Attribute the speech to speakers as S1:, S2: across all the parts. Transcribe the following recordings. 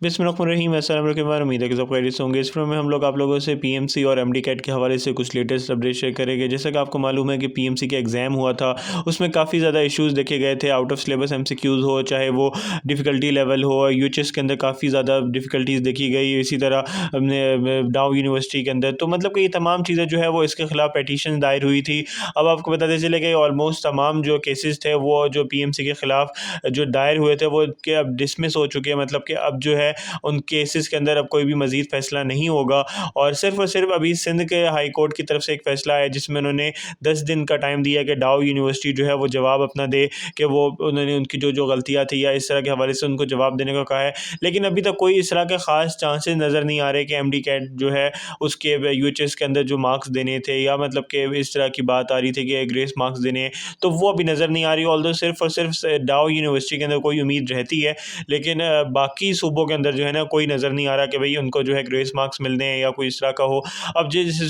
S1: बिस्मिल्लाहिर्रहमानिर्रहीम। अस्सलाम वालेकुम। उम्मीद है कि सब खैरियत से होंगे। इस वीडियो में हम लोग आप लोगों से पीएमसी और एमडी कैट के हवाले से कुछ लेटेस्ट अपडेट शेयर करेंगे। जैसा कि आपको मालूम है कि पीएमसी का एग्ज़ाम हुआ था, उसमें काफ़ी ज़्यादा इश्यूज़ देखे गए थे। आउट ऑफ सिलेबस एमसीक्यूज़ हो, चाहे वो डिफ़िकल्टी लेवल हो, यूएचएस के अंदर काफ़ी ज़्यादा डिफ़िकल्टीज़ देखी गई। इसी तरह डाउ यूनिवर्सिटी के अंदर तो मतलब कि ये तमाम चीज़ें जो है वो इसके ख़िलाफ़ पिटीशन दायर हुई थी। अब आपको बताते चले कि ऑलमोस्ट तमाम जो केसेस थे वो जो पीएमसी के ख़िलाफ़ जो दायर हुए थे वो के अब डिसमिस हो चुके हैं। मतलब कि अब जो है उन केसेस के अंदर अब कोई भी मज़ीद फ़ैसला नहीं होगा और सिर्फ़ अभी सिंध के हाई कोर्ट की तरफ से एक फ़ैसला है जिसमें उन्होंने 10 दिन का टाइम दिया कि डाउ यूनिवर्सिटी जो है वो जवाब अपना दे कि वो उन्होंने उनकी जो गलतियाँ थी या इस तरह के हवाले से उनको जवाब देने को कहा है। लेकिन अभी तक कोई इस तरह के ख़ास चांसेस नज़र नहीं आ रहे कि एमडी कैट जो है उसके यूएचएस के अंदर जो मार्क्स देने थे या मतलब कि इस तरह की बात आ रही थी कि ग्रेस मार्क्स देने हैं, तो वो अभी नज़र नहीं आ रही। ऑल्दो सिर्फ़ और सिर्फ डाउ यूनिवर्सिटी के अंदर कोई उम्मीद रहती है, लेकिन बाकी सूबों के अंदर जो है ना कोई नज़र नहीं आ रहा कि भाई उनको जो है ग्रेस मार्क्स मिलने हैं या कोई इस तरह का हो। अब जिस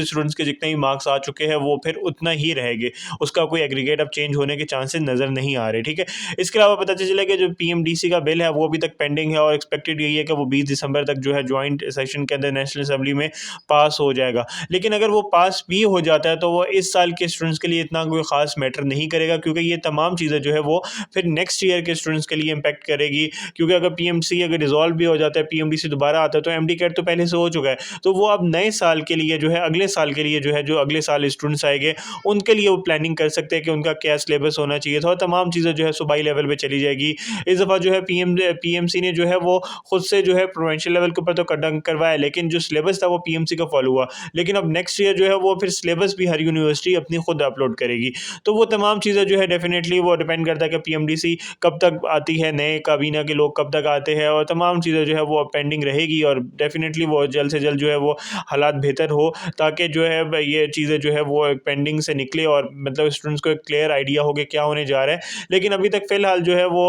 S1: स्टूडेंट्स के जितने भी मार्क्स आ चुके हैं वो फिर उतना ही रहेंगे, उसका कोई एग्रीगेट अब चेंज होने के चांसेस नज़र नहीं आ रहे। ठीक है, इसके अलावा पता चला कि जो पीएमडीसी का बिल है वो अभी तक पेंडिंग है और एक्सपेक्टेड यही है कि वो 20 दिसंबर तक जो है जॉइंट सेशन के अंदर नेशनल असेंबली में पास हो जाएगा। लेकिन अगर वो पास भी हो जाता है तो वो इस साल के स्टूडेंट्स के लिए इतना कोई ख़ास मैटर नहीं करेगा, क्योंकि ये तमाम चीज़ें जो है वो फिर नेक्स्ट ईयर के स्टूडेंट्स के लिए इम्पैक्ट करेगी। क्योंकि अगर पीएमसी अगर डिसॉल्व भी हो जाता है, पीएमडीसी दोबारा आता है, तो एमडी कैट तो पहले से हो चुका है, तो वो अब नए साल के लिए जो है अगले साल के लिए जो है जो अगले साल स्टूडेंट्स आएंगे उनके लिए वो प्लानिंग कर सकते हैं कि उनका क्या सिलेबस होना चाहिए था और तमाम चीज़ें जो है सूबाई लेवल पे चली जाएगी। इस दफ़ा जो है पीएमसी ने जो है वो खुद से जो है प्रोविंशियल लेवल के ऊपर तो कंडक्ट करवाया, लेकिन जो सिलेबस था वो पीएमसी का फॉलो हुआ। लेकिन अब नेक्स्ट ईयर जो है वो फिर सिलेबस भी हर यूनिवर्सिटी अपनी खुद अपलोड करेगी। तो वो तमाम चीज़ें जो है डेफिनेटली वो डिपेंड करता है कि पीएमडीसी कब तक आती है, नए काबीना के लोग कब तक आते हैं, और तमाम चीज़ें जो है वो पेंडिंग रहेगी और डेफिनेटली वो जल्द से जल्द जो है वो हालात बेहतर हो, ताकि जो है ये चीज़ें जो है वो पेंडिंग से निकले और मतलब स्टूडेंट्स को एक क्लियर आइडिया हो कि क्या होने जा रहा है। लेकिन अभी तक फ़िलहाल जो है वो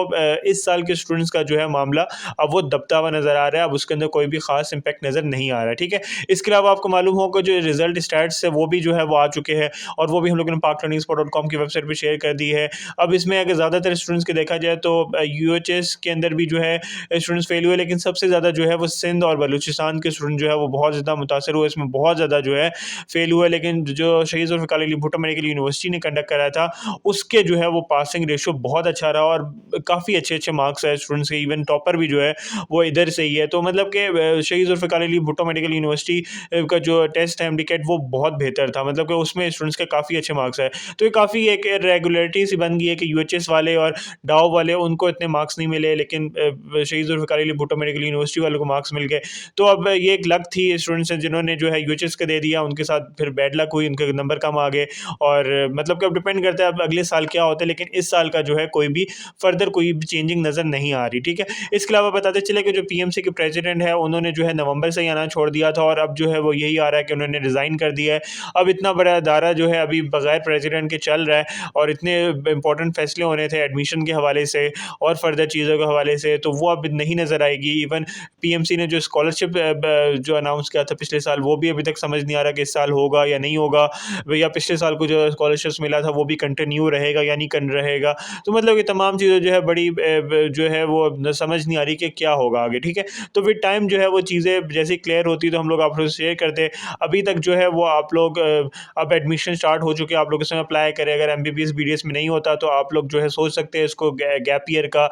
S1: इस साल के स्टूडेंट्स का जो है मामला अब वो दबता हुआ नज़र आ रहा है। अब उसके अंदर कोई भी ख़ास इम्पैक्ट नज़र नहीं आ रहा है। ठीक है, इसके अलावा आपको मालूम होगा जो रिज़ल्ट स्टैट्स है वो भी जो है वो आ चुके हैं और वो भी हम लोगों ने paklerningspot.com की वेबसाइट पर शेयर कर दी है। अब इसमें अगर ज़्यादातर स्टूडेंट्स के देखा जाए तो यूएचएस के अंदर भी जो है स्टूडेंट्स फेल हुए, लेकिन सबसे ज़्यादा जो है वो सिंध और बलूचिस्तान के स्टूडेंट जो है वो बहुत ज़्यादा मुतासर हुए, इसमें बहुत ज़्यादा जो है फेल हुए। लेकिन जो शहीद जुल्फ़िकार अली भुट्टो मेडिकल यूनिवर्सिटी ने कंडक्ट कराया था उसके जो है वो पासिंग रेशो बहुत अच्छा रहा और काफ़ी अच्छे मार्क्स आए स्टूडेंट्स के, इवन टॉपर भी जो है वो इधर से ही है। तो मतलब कि शहीद जुल्फ़िकार अली भुट्टो मेडिकल यूनिवर्सिटी का जो टेस्ट है एमडीकेट वो बहुत बेहतर था, मतलब कि उसमें स्टूडेंट्स के काफ़ी अच्छे मार्क्स आए। तो ये काफ़ी एक रेगुलरिटी सी बन गई है कि यूएचएस वाले और डाओ वाले उनको इतने मार्क्स नहीं मिले, लेकिन शहीद जुल्फ़िकार अली भुट्टो मेडिकल यूनिवर्सिटी वालों को मार्क्स मिल गए। तो अब ये एक लक थी स्टूडेंट्स ने जिन्होंने जो है यूएचएस का दे दिया, उनके साथ फिर बैड लक हुई, उनके नंबर कम आ गए और मतलब कि अब डिपेंड करता है अब अगले साल क्या होता है। लेकिन इस साल का जो है कोई भी फर्दर कोई भी चेंजिंग नज़र नहीं आ रही। ठीक है, इसके अलावा बताते चले कि जो पीएमसी के प्रेसिडेंट है उन्होंने जो है नवंबर से ही आना छोड़ दिया था और अब जो है वो यही आ रहा है कि उन्होंने रिज़ाइन कर दिया है। अब इतना बड़ा अदारा जो है अभी बगैर प्रेसिडेंट के चल रहा है और इतने इंपॉर्टेंट फैसले होने थे एडमिशन के हवाले से और फर्दर चीज़ों के हवाले से, तो वो अब नहीं नज़र आएगी। इवन पीएमसी ने जो स्कॉलरशिप जो अनाउंस किया था पिछले साल वो भी अभी तक समझ नहीं आ रहा कि इस साल होगा या नहीं होगा, या पिछले साल को जो स्कॉलरशिप्स मिला था वो भी कंटिन्यू रहेगा या नहीं कर रहेगा। तो मतलब ये तमाम चीज़ें जो है बड़ी जो है वो समझ नहीं आ रही कि क्या होगा आगे। ठीक है, तो विद टाइम जो है वो चीज़ें जैसे क्लियर होती तो हम लोग आप लोग से शेयर करते। अभी तक जो है वो आप लोग अब एडमिशन स्टार्ट हो चुके हैं, आप लोग इसमें अप्लाई करें। अगर एमबीबीएस बीडीएस में नहीं होता तो आप लोग जो है सोच सकते हैं इसको गैप ईयर का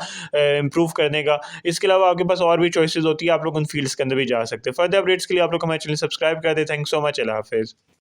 S1: इम्प्रूव करने का। इसके अलावा आपके पास और भी चॉइसेस होती है, आप लोग उन फील्ड्स के अंदर भी जा सकते हैं। फर्दर अपडेट्स के लिए आप लोग हमारे चैनल सब्सक्राइब कर दें। Thanks so much. अल्लाह हाफ़िज़।